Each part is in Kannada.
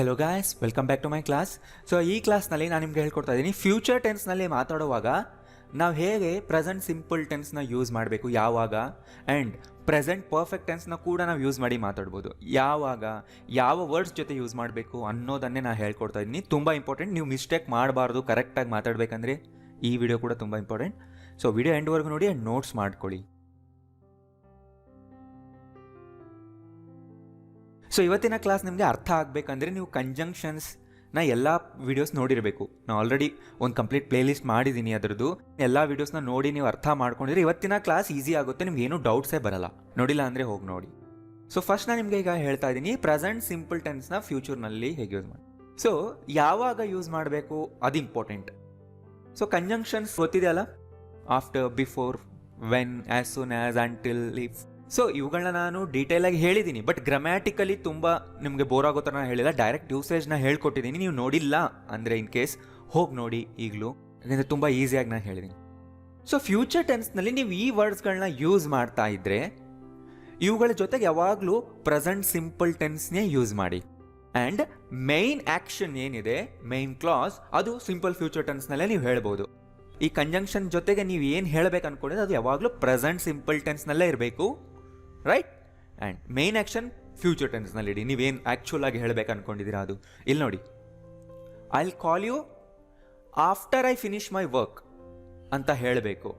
Hello guys, welcome back to my class. So ಈ ಕ್ಲಾಸ್ನಲ್ಲಿ ನಾನು ನಿಮ್ಗೆ ಹೇಳ್ಕೊಡ್ತಾ ಇದ್ದೀನಿ, ಫ್ಯೂಚರ್ ಟೆನ್ಸ್ನಲ್ಲಿ ಮಾತಾಡುವಾಗ ನಾವು ಹೇಗೆ ಪ್ರೆಸೆಂಟ್ ಸಿಂಪಲ್ ಟೆನ್ಸ್ನ ಯೂಸ್ ಮಾಡಬೇಕು, ಯಾವಾಗ, ಆ್ಯಂಡ್ ಪ್ರೆಸೆಂಟ್ ಪರ್ಫೆಕ್ಟ್ ಟೆನ್ಸ್ನ ಕೂಡ ನಾವು ಯೂಸ್ ಮಾಡಿ ಮಾತಾಡ್ಬೋದು. ಯಾವಾಗ ಯಾವ ವರ್ಡ್ಸ್ ಜೊತೆ ಯೂಸ್ ಮಾಡಬೇಕು ಅನ್ನೋದನ್ನೇ ನಾನು ಹೇಳ್ಕೊಡ್ತಾ ಇದ್ದೀನಿ. ತುಂಬ ಇಂಪಾರ್ಟೆಂಟ್, ನೀವು ಮಿಸ್ಟೇಕ್ ಮಾಡಬಾರ್ದು. ಕರೆಕ್ಟಾಗಿ ಮಾತಾಡಬೇಕಂದ್ರೆ ಈ ವಿಡಿಯೋ ಕೂಡ ತುಂಬ ಇಂಪಾರ್ಟೆಂಟ್. ಸೊ ವಿಡಿಯೋ ಎಂಡ್ವರೆಗೂ ನೋಡಿ ಆ್ಯಂಡ್ ನೋಟ್ಸ್ ಮಾಡ್ಕೊಳ್ಳಿ. ಸೊ ಇವತ್ತಿನ ಕ್ಲಾಸ್ ನಿಮಗೆ ಅರ್ಥ ಆಗಬೇಕಂದ್ರೆ ನೀವು ಕಂಜಂಕ್ಷನ್ಸ್ನ ಎಲ್ಲ ವೀಡಿಯೋಸ್ ನೋಡಿರಬೇಕು. ನಾನು ಆಲ್ರೆಡಿ ಒಂದು ಕಂಪ್ಲೀಟ್ ಪ್ಲೇ ಲಿಸ್ಟ್ ಮಾಡಿದ್ದೀನಿ ಅದರದ್ದು. ಎಲ್ಲ ವೀಡಿಯೋಸ್ನ ನೋಡಿ ನೀವು ಅರ್ಥ ಮಾಡ್ಕೊಂಡಿದ್ರೆ ಇವತ್ತಿನ ಕ್ಲಾಸ್ ಈಸಿ ಆಗುತ್ತೆ, ನಿಮ್ಗೆ ಏನೂ ಡೌಟ್ಸೇ ಬರಲ್ಲ. ನೋಡಿಲ್ಲ ಅಂದರೆ ಹೋಗಿ ನೋಡಿ. ಸೊ ಫಸ್ಟ್ ನಾನು ನಿಮಗೆ ಈಗ ಹೇಳ್ತಾ ಇದ್ದೀನಿ, ಪ್ರೆಸೆಂಟ್ ಸಿಂಪಲ್ ಟೆನ್ಸ್ನ ಫ್ಯೂಚರ್ನಲ್ಲಿ ಹೇಗೆ ಯೂಸ್ ಮಾಡಿ. ಸೊ ಯಾವಾಗ ಯೂಸ್ ಮಾಡಬೇಕು ಅದು ಇಂಪಾರ್ಟೆಂಟ್. ಸೊ ಕಂಜಂಕ್ಷನ್ಸ್ ಗೊತ್ತಿದೆಯಲ್ಲ, after, before, when, as soon as, until, if. So ಇವುಗಳನ್ನ ನಾನು ಡೀಟೇಲಾಗಿ ಹೇಳಿದ್ದೀನಿ, ಬಟ್ ಗ್ರಾಮ್ಯಾಟಿಕಲಿ ತುಂಬ ನಿಮಗೆ ಬೋರ್ ಆಗೋ ಥರ ನಾನು ಹೇಳಿಲ್ಲ. ಡೈರೆಕ್ಟ್ ಯೂಸೇಜ್ನ ಹೇಳ್ಕೊಟ್ಟಿದ್ದೀನಿ. ನೀವು ನೋಡಿಲ್ಲ ಅಂದರೆ ಇನ್ ಕೇಸ್ ಹೋಗಿ ನೋಡಿ ಈಗಲೂ, ಯಾಕಂದರೆ ತುಂಬ ಈಸಿಯಾಗಿ ನಾನು ಹೇಳಿದ್ದೀನಿ. ಸೊ ಫ್ಯೂಚರ್ ಟೆನ್ಸ್ನಲ್ಲಿ ನೀವು ಈ ವರ್ಡ್ಸ್ಗಳನ್ನ ಯೂಸ್ ಮಾಡ್ತಾ ಇದ್ದರೆ ಇವುಗಳ ಜೊತೆಗೆ ಯಾವಾಗಲೂ ಪ್ರೆಸೆಂಟ್ ಸಿಂಪಲ್ ಟೆನ್ಸ್ನೇ ಯೂಸ್ ಮಾಡಿ. ಆ್ಯಂಡ್ ಮೇನ್ ಆ್ಯಕ್ಷನ್ ಏನಿದೆ, ಮೇನ್ ಕ್ಲಾಸ್, ಅದು ಸಿಂಪಲ್ ಫ್ಯೂಚರ್ ಟೆನ್ಸ್ನಲ್ಲೇ ನೀವು ಹೇಳ್ಬೋದು. ಈ ಕಂಜಂಕ್ಷನ್ ಜೊತೆಗೆ ನೀವು ಏನು ಹೇಳಬೇಕು ಅಂದ್ಕೊಂಡಿದ್ರೆ ಅದು ಯಾವಾಗಲೂ ಪ್ರೆಸೆಂಟ್ ಸಿಂಪಲ್ ಟೆನ್ಸ್ನಲ್ಲೇ ಇರಬೇಕು, right? And main action future ಟೆನ್ಸ್ನಲ್ಲಿ ಇಡಿ. ನೀವೇನು ಆ್ಯಕ್ಚುಲ್ ಆಗಿ ಹೇಳಬೇಕು ಅಂದ್ಕೊಂಡಿದ್ದೀರಾ ಅದು. ಇಲ್ಲಿ ನೋಡಿ, I will call you after I finish my work ಅಂತ ಹೇಳಬೇಕು.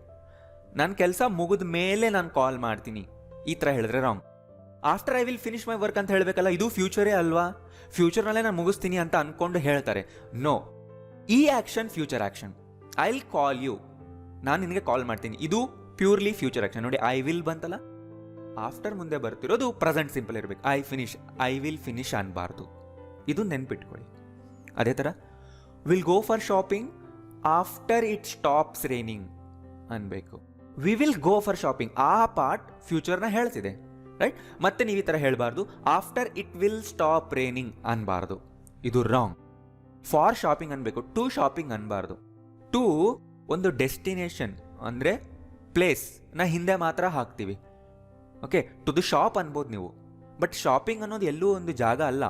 ನನ್ನ ಕೆಲಸ ಮುಗಿದ ಮೇಲೆ ನಾನು ಕಾಲ್ ಮಾಡ್ತೀನಿ, ಈ ಥರ ಹೇಳಿದ್ರೆ wrong. After I will finish my work ಅಂತ ಹೇಳಬೇಕಲ್ಲ, ಇದು ಫ್ಯೂಚರೇ ಅಲ್ವಾ? ಫ್ಯೂಚರ್ನಲ್ಲೇ ನಾನು ಮುಗಿಸ್ತೀನಿ ಅಂತ ಅಂದ್ಕೊಂಡು ಹೇಳ್ತಾರೆ. ನೋ, ಈ action future action. I will call you, ನಾನು ನಿನಗೆ ಕಾಲ್ ಮಾಡ್ತೀನಿ, ಇದು ಪ್ಯೂರ್ಲಿ ಫ್ಯೂಚರ್ ಆ್ಯಕ್ಷನ್. ನೋಡಿ, ಐ ವಿಲ್ ಬಂತಲ್ಲ, ಆಫ್ಟರ್ ಮುಂದೆ ಬರ್ತಿರೋದು ಪ್ರೆಸೆಂಟ್ ಸಿಂಪಲ್ ಇರಬೇಕು. ಐ ವಿಲ್ ಫಿನಿಶ್ ಅನ್ಬಾರ್ದು, ಇದು ನೆನ್ಪಿಟ್ಕೊಳ್ಳಿ. ಅದೇ ಥರ will go for shopping after it stops raining ಅನ್ಬೇಕು. We will go for shopping, ಆ ಪಾರ್ಟ್ ಫ್ಯೂಚರ್ನ ಹೇಳ್ತಿದೆ, ರೈಟ್? ಮತ್ತೆ ನೀವು ಈ ಥರ ಹೇಳಬಾರ್ದು, after it will stop raining ಅನ್ಬಾರ್ದು, ಇದು ರಾಂಗ್. ಫಾರ್ ಶಾಪಿಂಗ್ ಅನ್ಬೇಕು, ಟು ಶಾಪಿಂಗ್ ಅನ್ಬಾರ್ದು. ಟು ಒಂದು ಡೆಸ್ಟಿನೇಷನ್ ಅಂದರೆ ಪ್ಲೇಸ್ನ ಹಿಂದೆ ಮಾತ್ರ ಹಾಕ್ತೀವಿ. ಓಕೆ, ಟು ದಿ ಶಾಪ್ ಅನ್ಬೋದು ನೀವು, ಬಟ್ ಶಾಪಿಂಗ್ ಅನ್ನೋದು ಎಲ್ಲೂ ಒಂದು ಜಾಗ ಅಲ್ಲ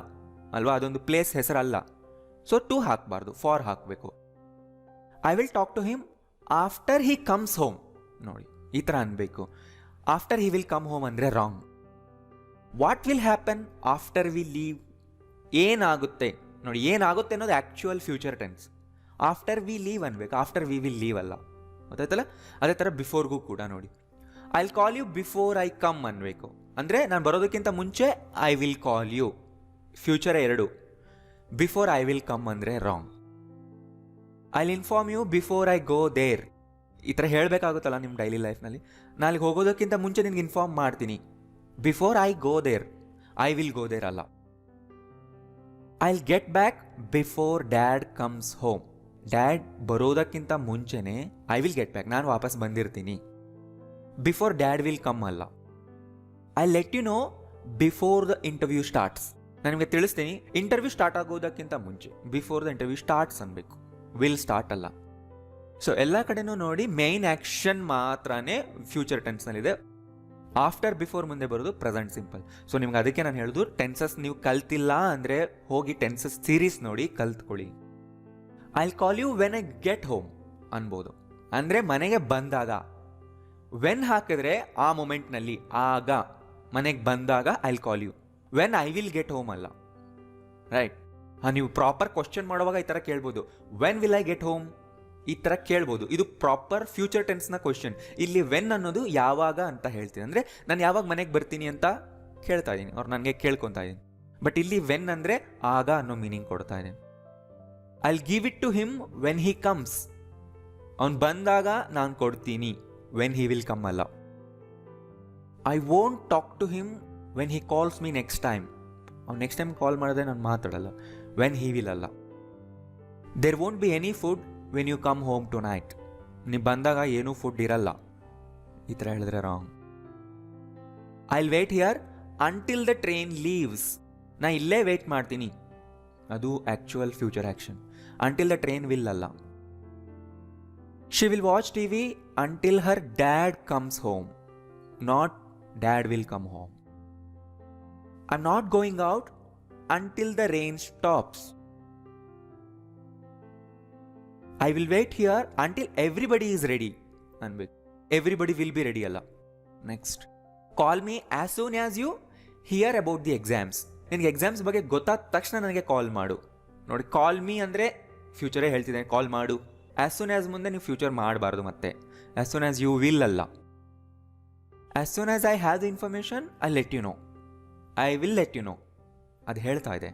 ಅಲ್ವಾ, ಅದೊಂದು ಪ್ಲೇಸ್ ಹೆಸರಲ್ಲ. ಸೊ ಟು ಹಾಕಬಾರ್ದು, ಫಾರ್ ಹಾಕಬೇಕು. I will talk to him after he comes home, ನೋಡಿ ಈ ಥರ ಅನ್ಬೇಕು. After he will come home ಅಂದರೆ wrong. What will happen after we leave, ಏನಾಗುತ್ತೆ ನೋಡಿ, ಏನಾಗುತ್ತೆ ಅನ್ನೋದು actual future tense. After we leave ಅನ್ಬೇಕು, ಆಫ್ಟರ್ ವಿ ವಿಲ್ ಲೀವ್ ಅಲ್ಲ, ಗೊತ್ತಾಯ್ತಲ್ಲ? ಅದೇ ಥರ ಬಿಫೋರ್ಗೂ ಕೂಡ ನೋಡಿ, I will call you before I come ಅನ್ಬೇಕು. ಅಂದರೆ ನಾನು ಬರೋದಕ್ಕಿಂತ ಮುಂಚೆ I will call you, future ಎರಡು. ಬಿಫೋರ್ ಐ ವಿಲ್ ಕಮ್ ಅಂದರೆ wrong. I will inform you before I go there, ಈ ಥರ ಹೇಳಬೇಕಾಗುತ್ತಲ್ಲ ನಿಮ್ಮ ಡೈಲಿ ಲೈಫ್ನಲ್ಲಿ. ನಾನು ಅಲ್ಲಿಗೆ ಹೋಗೋದಕ್ಕಿಂತ ಮುಂಚೆ ನಿನ್ಗೆ ಇನ್ಫಾರ್ಮ್ ಮಾಡ್ತೀನಿ, before I go there, I will go there ಅಲ್ಲ. I will get back before dad comes home, dad ಬರೋದಕ್ಕಿಂತ ಮುಂಚೆನೇ ಐ ವಿಲ್ ಗೆಟ್ ಬ್ಯಾಕ್, ನಾನು ವಾಪಸ್ ಬಂದಿರ್ತೀನಿ. ಬಿಫೋರ್ ಡ್ಯಾಡ್ ವಿಲ್ ಕಮ್ ಅಲ್ಲ. I let you know before the interview starts, ನನಗೆ ತಿಳಿಸ್ತೀನಿ ಇಂಟರ್ವ್ಯೂ ಸ್ಟಾರ್ಟ್ ಆಗೋದಕ್ಕಿಂತ ಮುಂಚೆ. ಬಿಫೋರ್ ದ ಇಂಟರ್ವ್ಯೂ ಸ್ಟಾರ್ಟ್ಸ್ ಅನ್ಬೇಕು, ವಿಲ್ ಸ್ಟಾರ್ಟ್ ಅಲ್ಲ. ಸೊ ಎಲ್ಲ ಕಡೆನೂ ನೋಡಿ, ಮೇನ್ ಆ್ಯಕ್ಷನ್ ಮಾತ್ರನೇ ಫ್ಯೂಚರ್ ಟೆನ್ಸ್ನಲ್ಲಿದೆ. ಆಫ್ಟರ್, ಬಿಫೋರ್ ಮುಂದೆ ಬರೋದು ಪ್ರೆಸೆಂಟ್ ಸಿಂಪಲ್. ಸೊ ನಿಮ್ಗೆ ಅದಕ್ಕೆ ನಾನು ಹೇಳೋದು, ಟೆನ್ಸಸ್ ನೀವು ಕಲ್ತಿಲ್ಲ ಅಂದರೆ ಹೋಗಿ ಟೆನ್ಸಸ್ ಸೀರೀಸ್ ನೋಡಿ ಕಲ್ತ್ಕೊಳ್ಳಿ. I will call you when I get home ಅನ್ಬೋದು, ಅಂದರೆ ಮನೆಗೆ ಬಂದಾಗ. ವೆನ್ ಹಾಕಿದ್ರೆ ಆ ಮೊಮೆಂಟ್ನಲ್ಲಿ, ಆಗ ಮನೆಗೆ ಬಂದಾಗ I will call you. When I will get home ಅಲ್ಲ, ರೈಟ್? ನೀವು ಪ್ರಾಪರ್ ಕ್ವಶನ್ ಮಾಡುವಾಗ ಈ ಥರ ಕೇಳ್ಬೋದು, when will I get home, ಈ ಥರ ಕೇಳ್ಬೋದು. ಇದು ಪ್ರಾಪರ್ ಫ್ಯೂಚರ್ ಟೆನ್ಸ್ನ ಕ್ವಶನ್. ಇಲ್ಲಿ ವೆನ್ ಅನ್ನೋದು ಯಾವಾಗ ಅಂತ ಹೇಳ್ತೀನಿ, ಅಂದರೆ ನಾನು ಯಾವಾಗ ಮನೆಗೆ ಬರ್ತೀನಿ ಅಂತ ಕೇಳ್ತಾ ಇದ್ದೀನಿ, ಅವ್ರು ನನಗೆ ಕೇಳ್ಕೊತಾ ಇದ್ದೀನಿ. ಬಟ್ ಇಲ್ಲಿ ವೆನ್ ಅಂದರೆ ಆಗ ಅನ್ನೋ ಮೀನಿಂಗ್ ಕೊಡ್ತಾ ಇದ್ದೀನಿ. I will give it to him when he comes, ಅವ್ನು ಬಂದಾಗ ನಾನು ಕೊಡ್ತೀನಿ. ವೆನ್ ಹಿ ವಿಲ್ ಕಮ್ ಅಲ್ಲ. I won't talk to him when he calls me next time, ಅವ್ನು ನೆಕ್ಸ್ಟ್ ಟೈಮ್ ಕಾಲ್ ಮಾಡಿದ್ರೆ ನಾನು ಮಾತಾಡಲ್ಲ. ವೆನ್ ಹಿ ವಿಲ್ ಅಲ್ಲ. There won't be any food when you come home tonight, ನೀವು ಬಂದಾಗ ಏನೂ ಫುಡ್ ಇರಲ್ಲ, ಈ ಥರ ಹೇಳಿದ್ರೆ wrong. I will wait here until the train leaves, ನಾ ಇಲ್ಲೇ ವೇಟ್ ಮಾಡ್ತೀನಿ, ಅದು actual future action. Until the train will ಅಲ್ಲ. She will watch TV until her dad comes home, not dad will come home. I'm not going out until the rain stops. I will wait here until everybody is ready. ಅನ್ಬೇಕು. Everybody will be ready ಅಲ್ಲ. Next, call me as soon as you hear about the exams. ನಿನಗೆ ಎಕ್ಸಾಮ್ಸ್ ಬಗ್ಗೆ ಗೊತ್ತಾದ ತಕ್ಷಣ ನನಗೆ ಕಾಲ್ ಮಾಡು. ನೋಡಿ, ಕಾಲ್ ಮೀ ಅಂದರೆ ಫ್ಯೂಚರೇ ಹೇಳ್ತಿದ್ದೇನೆ, ಕಾಲ್ ಮಾಡು. ಆಸ್ ಸೂನ್ ಆಸ್ ಮುಂದೆ ನೀವು ಫ್ಯೂಚರ್ ಮಾಡಬಾರ್ದು. ಮತ್ತೆ as soon as you will ಅಲ್ಲ. As soon as I have the information I let you know, I will let you know. ಅದು ಹೇಳ್ತಾ ಇದೆ.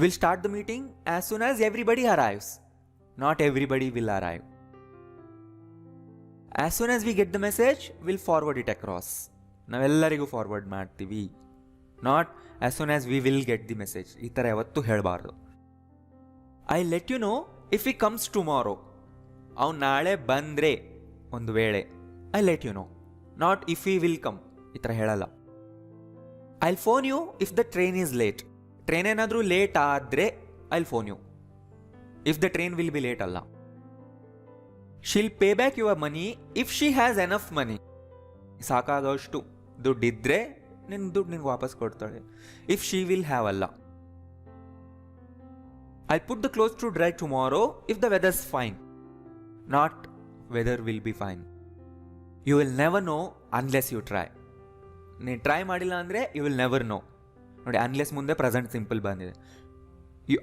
Will start the meeting as soon as everybody arrives, not everybody will arrive. As soon as we get the message will forward it across, ನಾವೆಲ್ಲರಿಗೂ ಫಾರ್ವರ್ಡ್ ಮಾಡ್ತೀವಿ. Not as soon as we will get the message. ಈ ಥರ ಯಾವತ್ತೂ ಹೇಳಬಾರ್ದು. I let you know if he comes tomorrow. ಅವ್ನು ನಾಳೆ ಬಂದರೆ ಒಂದು ವೇಳೆ, I let you know, not if he will come. ಈ ಥರ ಹೇಳಲ್ಲ. I phone you if the train is late. Train ಏನಾದರೂ ಲೇಟ್ ಆದರೆ I phone you. If the train will be late ಅಲ್ಲ. She'll pay back your money if she has enough money. ಸಾಕಾಗೋಷ್ಟು ದುಡ್ಡಿದ್ರೆ ನಿನ್ನ ದುಡ್ಡು ನಿನ್ಗೆ ವಾಪಸ್ ಕೊಡ್ತಾಳೆ. ಇಫ್ ಶಿ ವಿಲ್ ಹ್ಯಾವ್ ಅಲ್ಲ. I put the clothes to dry tomorrow if the weather's fine, not weather will be fine. You will never know unless you try. ನೀನು ಟ್ರೈ ಮಾಡಿಲ್ಲ ಅಂದರೆ ಯು ವಿಲ್ ನೆವರ್ ನೋ. ನೋಡಿ, ಅನ್ಲೆಸ್ ಮುಂದೆ ಪ್ರೆಸೆಂಟ್ ಸಿಂಪಲ್ ಬಂದಿದೆ.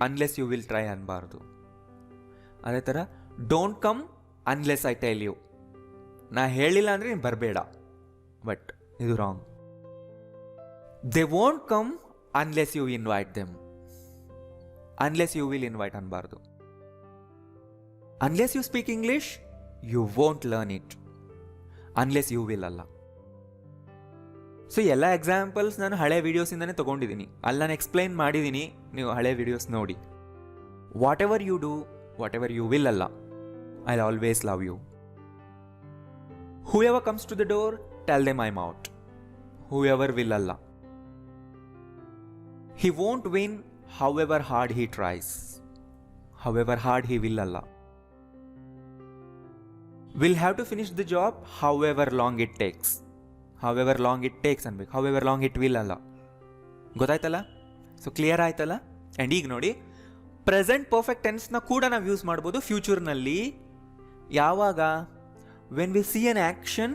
ಅನ್ಲೆಸ್ ಯು ವಿಲ್ ಟ್ರೈ ಅನ್ಬಾರ್ದು. ಅದೇ ಥರ don't come unless I tell you. ನಾ ಹೇಳಿಲ್ಲ ಅಂದರೆ ನೀನು ಬರಬೇಡ. ಬಟ್ ಇದು wrong. They won't come unless you invite them. Unless you will invite ಅನ್ಬಾರ್ದು. Unless you speak English you won't learn it. Unless you will ಅಲ್ಲ. ಸೊ ಎಲ್ಲ ಎಕ್ಸಾಂಪಲ್ಸ್ ನಾನು ಹಳೆ ವೀಡಿಯೋಸಿಂದನೇ ತೊಗೊಂಡಿದ್ದೀನಿ. ಅಲ್ಲಿ ನಾನು ಎಕ್ಸ್ಪ್ಲೈನ್ ಮಾಡಿದ್ದೀನಿ, ನೀವು ಹಳೆ ವೀಡಿಯೋಸ್ ನೋಡಿ. Whatever you do, whatever you will ಅಲ್ಲ. I always love you. Whoever comes to the door, tell them I'm out. Whoever will ಅಲ್ಲ. He won't win however hard he tries. However hard he will ಅಲ್ಲ. Will have to finish the job however long it takes. However long it takes ಅನ್ಬೇಕು. However long it will ಅಲ್ಲ. ಗೊತ್ತಾಯ್ತಲ್ಲ? ಸೊ ಕ್ಲಿಯರ್ ಆಯ್ತಲ್ಲ? ಆ್ಯಂಡ್ ಈಗ ನೋಡಿ, ಪ್ರೆಸೆಂಟ್ ಪರ್ಫೆಕ್ಟ್ ಟೆನ್ಸ್ನ ಕೂಡ ನಾವು ಯೂಸ್ ಮಾಡ್ಬೋದು ಫ್ಯೂಚರ್ನಲ್ಲಿ. ಯಾವಾಗ? When we C an action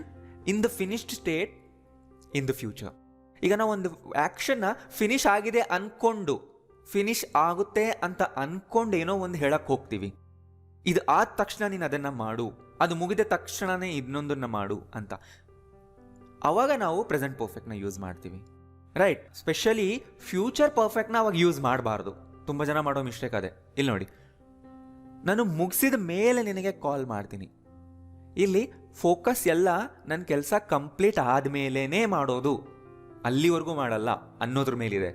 in the finished state in the future. ಈಗ ನಾವು ಒಂದು ಆ್ಯಕ್ಷನ್ನ ಫಿನಿಶ್ ಆಗಿದೆ ಅಂದ್ಕೊಂಡು, ಫಿನಿಶ್ ಆಗುತ್ತೆ ಅಂತ ಅಂದ್ಕೊಂಡು ಏನೋ ಒಂದು ಹೇಳಕ್ಕೆ ಹೋಗ್ತೀವಿ. ಇದು ಆದ ತಕ್ಷಣ ನೀನು ಅದನ್ನು ಮಾಡು, ಅದು ಮುಗಿದ ತಕ್ಷಣವೇ ಇನ್ನೊಂದನ್ನು ಮಾಡು ಅಂತ. ಆವಾಗ ನಾವು ಪ್ರೆಸೆಂಟ್ ಪರ್ಫೆಕ್ಟ್ನ ಯೂಸ್ ಮಾಡ್ತೀವಿ. ರೈಟ್? ಸ್ಪೆಷಲಿ ಫ್ಯೂಚರ್ ಪರ್ಫೆಕ್ಟ್ನ ಅವಾಗ ಯೂಸ್ ಮಾಡಬಾರ್ದು. ತುಂಬ ಜನ ಮಾಡೋ ಮಿಸ್ಟೇಕ್ ಅದೇ. ಇಲ್ಲಿ ನೋಡಿ, ನಾನು ಮುಗಿಸಿದ ಮೇಲೆ ನಿನಗೆ ಕಾಲ್ ಮಾಡ್ತೀನಿ. ಇಲ್ಲಿ ಫೋಕಸ್ ಎಲ್ಲ ನನ್ನ ಕೆಲಸ ಕಂಪ್ಲೀಟ್ ಆದಮೇಲೇ ಮಾಡೋದು, ಅಲ್ಲಿವರೆಗೂ ಮಾಡಲ್ಲ ಅನ್ನೋದ್ರ ಮೇಲಿದೆ.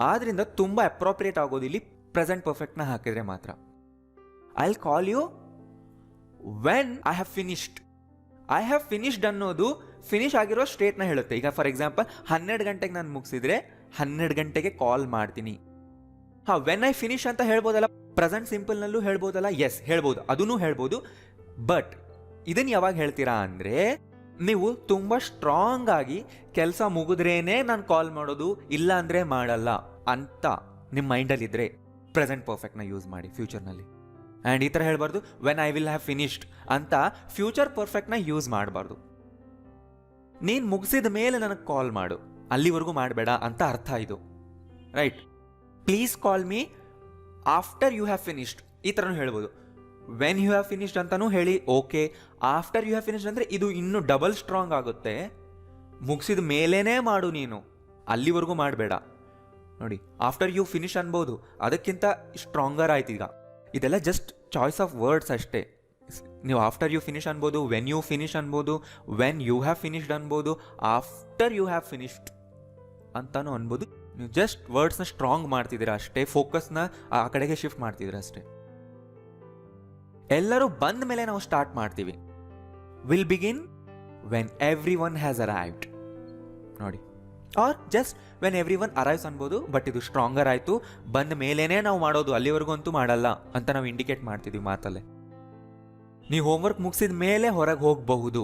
ಆದ್ದರಿಂದ ತುಂಬ ಅಪ್ರೋಪ್ರಿಯೇಟ್ ಆಗೋದು ಇಲ್ಲಿ ಪ್ರೆಸೆಂಟ್ ಪರ್ಫೆಕ್ಟ್ನ ಹಾಕಿದರೆ ಮಾತ್ರ. I will call you when I have finished. I have finished ಅನ್ನೋದು ಫಿನಿಶ್ ಆಗಿರೋ ಸ್ಟೇಟ್ನ ಹೇಳುತ್ತೆ. ಈಗ ಫಾರ್ ಎಕ್ಸಾಂಪಲ್ 12 ಗಂಟೆಗೆ ನಾನು ಮುಗಿಸಿದ್ರೆ 12 ಗಂಟೆಗೆ ಕಾಲ್ ಮಾಡ್ತೀನಿ. ಹಾಂ, ವೆನ್ ಐ ಫಿನಿಶ್ ಅಂತ ಹೇಳ್ಬೋದಲ್ಲ, ಪ್ರೆಸೆಂಟ್ ಸಿಂಪಲ್ನಲ್ಲೂ ಹೇಳ್ಬೋದಲ್ಲ. ಎಸ್, ಹೇಳ್ಬೋದು, ಅದೂ ಹೇಳ್ಬೋದು. ಬಟ್ ಇದನ್ನು ಯಾವಾಗ ಹೇಳ್ತೀರಾ ಅಂದರೆ, ನೀವು ತುಂಬ ಸ್ಟ್ರಾಂಗ್ ಆಗಿ ಕೆಲಸ ಮುಗಿದ್ರೇನೆ ನಾನು ಕಾಲ್ ಮಾಡೋದು, ಇಲ್ಲ ಅಂದರೆ ಮಾಡಲ್ಲ ಅಂತ ನಿಮ್ಮ ಮೈಂಡಲ್ಲಿದ್ದರೆ ಪ್ರೆಸೆಂಟ್ ಪರ್ಫೆಕ್ಟ್ನ ಯೂಸ್ ಮಾಡಿ ಫ್ಯೂಚರ್ನಲ್ಲಿ. ಆ್ಯಂಡ್ ಈ ಥರ ಹೇಳ್ಬಾರ್ದು when I will have finished ಅಂತ ಫ್ಯೂಚರ್ ಪರ್ಫೆಕ್ಟ್ನ ಯೂಸ್ ಮಾಡಬಾರ್ದು. ನೀನು ಮುಗಿಸಿದ ಮೇಲೆ ನನಗೆ ಕಾಲ್ ಮಾಡು, ಅಲ್ಲಿವರೆಗೂ ಮಾಡಬೇಡ ಅಂತ ಅರ್ಥ ಇದು. Right? Please call me after you have finished ಈ ಥರನೂ ಹೇಳ್ಬೋದು. ವೆನ್ ಯು ಹ್ಯಾವ್ ಫಿನಿಶ್ಡ್ ಅಂತಲೂ ಹೇಳಿ, okay. After you have finished ಅಂದರೆ ಇದು ಇನ್ನೂ ಡಬಲ್ ಸ್ಟ್ರಾಂಗ್ ಆಗುತ್ತೆ. ಮುಗಿಸಿದ ಮೇಲೇ ಮಾಡು ನೀನು, ಅಲ್ಲಿವರೆಗೂ ಮಾಡಬೇಡ. ನೋಡಿ, ಆಫ್ಟರ್ ಯು ಫಿನಿಶ್ ಅನ್ಬೋದು, ಅದಕ್ಕಿಂತ ಸ್ಟ್ರಾಂಗರ್ ಆಯ್ತು. ಈಗ ಇದೆಲ್ಲ ಜಸ್ಟ್ ಚಾಯ್ಸ್ ಆಫ್ ವರ್ಡ್ಸ್ ಅಷ್ಟೇ. ನೀವು ಆಫ್ಟರ್ ಯು ಫಿನಿಶ್ ಅನ್ಬೋದು, ವೆನ್ ಯು ಫಿನಿಶ್ ಅನ್ಬೋದು, ವೆನ್ ಯು ಹ್ಯಾವ್ ಫಿನಿಶ್ಡ್ ಅನ್ಬೋದು, ಆಫ್ಟರ್ ಯು ಹ್ಯಾವ್ ಫಿನಿಶ್ಡ್ ಅಂತಾನು ಅನ್ಬೋದು. ನೀವು ಜಸ್ಟ್ ವರ್ಡ್ಸ್ನ ಸ್ಟ್ರಾಂಗ್ ಮಾಡ್ತಿದ್ದೀರಾ ಅಷ್ಟೇ, ಫೋಕಸ್ನ ಆ ಕಡೆಗೆ ಶಿಫ್ಟ್ ಮಾಡ್ತಿದ್ದೀರಾ ಅಷ್ಟೇ. ಎಲ್ಲರೂ ಬಂದ ಮೇಲೆ ನಾವು ಸ್ಟಾರ್ಟ್ ಮಾಡ್ತೀವಿ. Will begin when everyone has arrived. ನೋಡಿ, or just when everyone arrives ಅನ್ಬೋದು. ಬಟ್ ಇದು ಸ್ಟ್ರಾಂಗರ್ ಆಯಿತು, ಬಂದ ಮೇಲೇ ನಾವು ಮಾಡೋದು, ಅಲ್ಲಿವರೆಗೂ ಅಂತೂ ಮಾಡಲ್ಲ ಅಂತ ನಾವು ಇಂಡಿಕೇಟ್ ಮಾಡ್ತಿದ್ವಿ ಮಾತಲ್ಲೇ. ನೀವು ಹೋಮ್ವರ್ಕ್ ಮುಗಿಸಿದ ಮೇಲೆ ಹೊರಗೆ ಹೋಗಬಹುದು.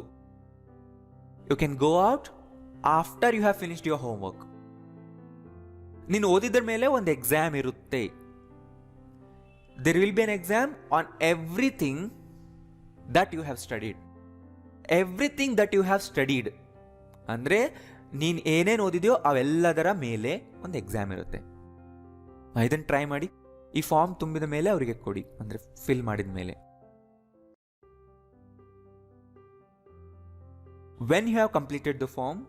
You can go out after you have finished your homework. ನೀನು ಓದಿದ್ರ ಮೇಲೆ ಒಂದು ಎಕ್ಸಾಮ್ ಇರುತ್ತೆ. There will be an exam on everything that you have studied. Everything that you have studied ಅಂದರೆ ನೀನು ಏನೇನು ಓದಿದೆಯೋ ಅವೆಲ್ಲದರ ಮೇಲೆ ಒಂದು ಎಕ್ಸಾಮ್ ಇರುತ್ತೆ. ಇದನ್ನು ಟ್ರೈ ಮಾಡಿ. ಈ ಫಾರ್ಮ್ ತುಂಬಿದ ಮೇಲೆ ಅವರಿಗೆ ಕೊಡಿ, ಅಂದರೆ ಫಿಲ್ ಮಾಡಿದ ಮೇಲೆ. When you have completed the form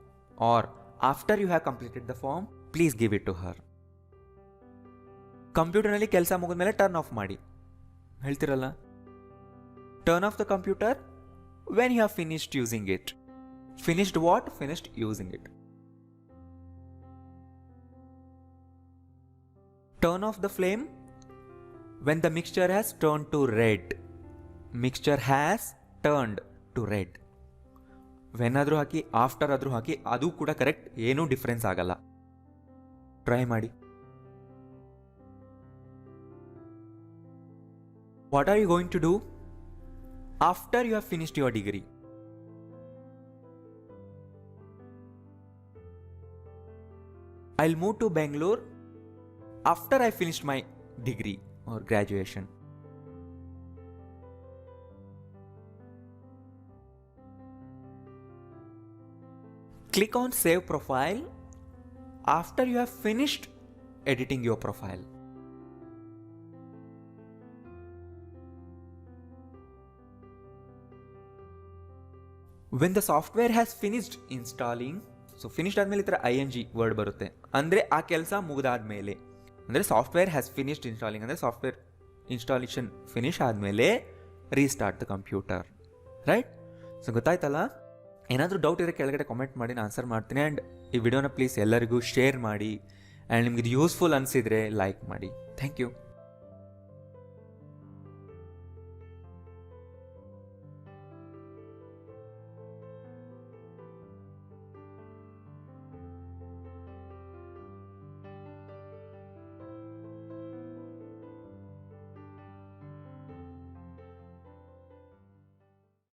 or after you have completed the form, please give it to her. ಕಂಪ್ಯೂಟರ್ನಲ್ಲಿ ಕೆಲಸ ಮುಗಿದ ಮೇಲೆ ಟರ್ನ್ ಆಫ್ ಮಾಡಿ ಹೇಳ್ತಿರಲ್ಲ. Turn off the computer when you have finished using it. Finished what? Finished using it. Turn off the flame when the mixture has turned to red. Mixture has turned to red. When ಆದರೂ ಹಾಕಿ, ಆಫ್ಟರ್ ಆದರೂ ಹಾಕಿ, ಅದು ಕೂಡ ಕರೆಕ್ಟ್, ಏನೂ ಡಿಫ್ರೆನ್ಸ್ ಆಗಲ್ಲ. ಟ್ರೈ ಮಾಡಿ. What are you going to do after you have finished your degree? I'll move to Bangalore after I finished my degree or graduation. Click on Save Profile after you have finished editing your profile. When the software has finished installing, so finished ಆದಮೇಲೆ ಈ ಥರ ING ವರ್ಡ್ ಬರುತ್ತೆ, ಅಂದರೆ ಆ ಕೆಲಸ ಮುಗಿದಾದ್ಮೇಲೆ. ಅಂದರೆ ಸಾಫ್ಟ್ವೇರ್ ಹ್ಯಾಸ್ ಫಿನಿಶ್ಡ್ ಇನ್ಸ್ಟಾಲಿಂಗ್ ಅಂದರೆ ಸಾಫ್ಟ್ವೇರ್ ಇನ್ಸ್ಟಾಲೇಷನ್ ಫಿನಿಶ್ ಆದಮೇಲೆ restart the computer. Right? So ಗೊತ್ತಾಯ್ತಲ್ಲ? ಏನಾದರೂ ಡೌಟ್ ಇದ್ದರೆ ಕೆಳಗಡೆ ಕಾಮೆಂಟ್ ಮಾಡಿ, ನಾನು ಆನ್ಸರ್ ಮಾಡ್ತೀನಿ. ಆ್ಯಂಡ್ ಈ ವಿಡಿಯೋನ ಪ್ಲೀಸ್ ಎಲ್ಲರಿಗೂ ಶೇರ್ ಮಾಡಿ. ಆ್ಯಂಡ್ ನಿಮ್ಗೆ ಇದು ಯೂಸ್ಫುಲ್ ಅನಿಸಿದರೆ ಲೈಕ್ ಮಾಡಿ. Thank you.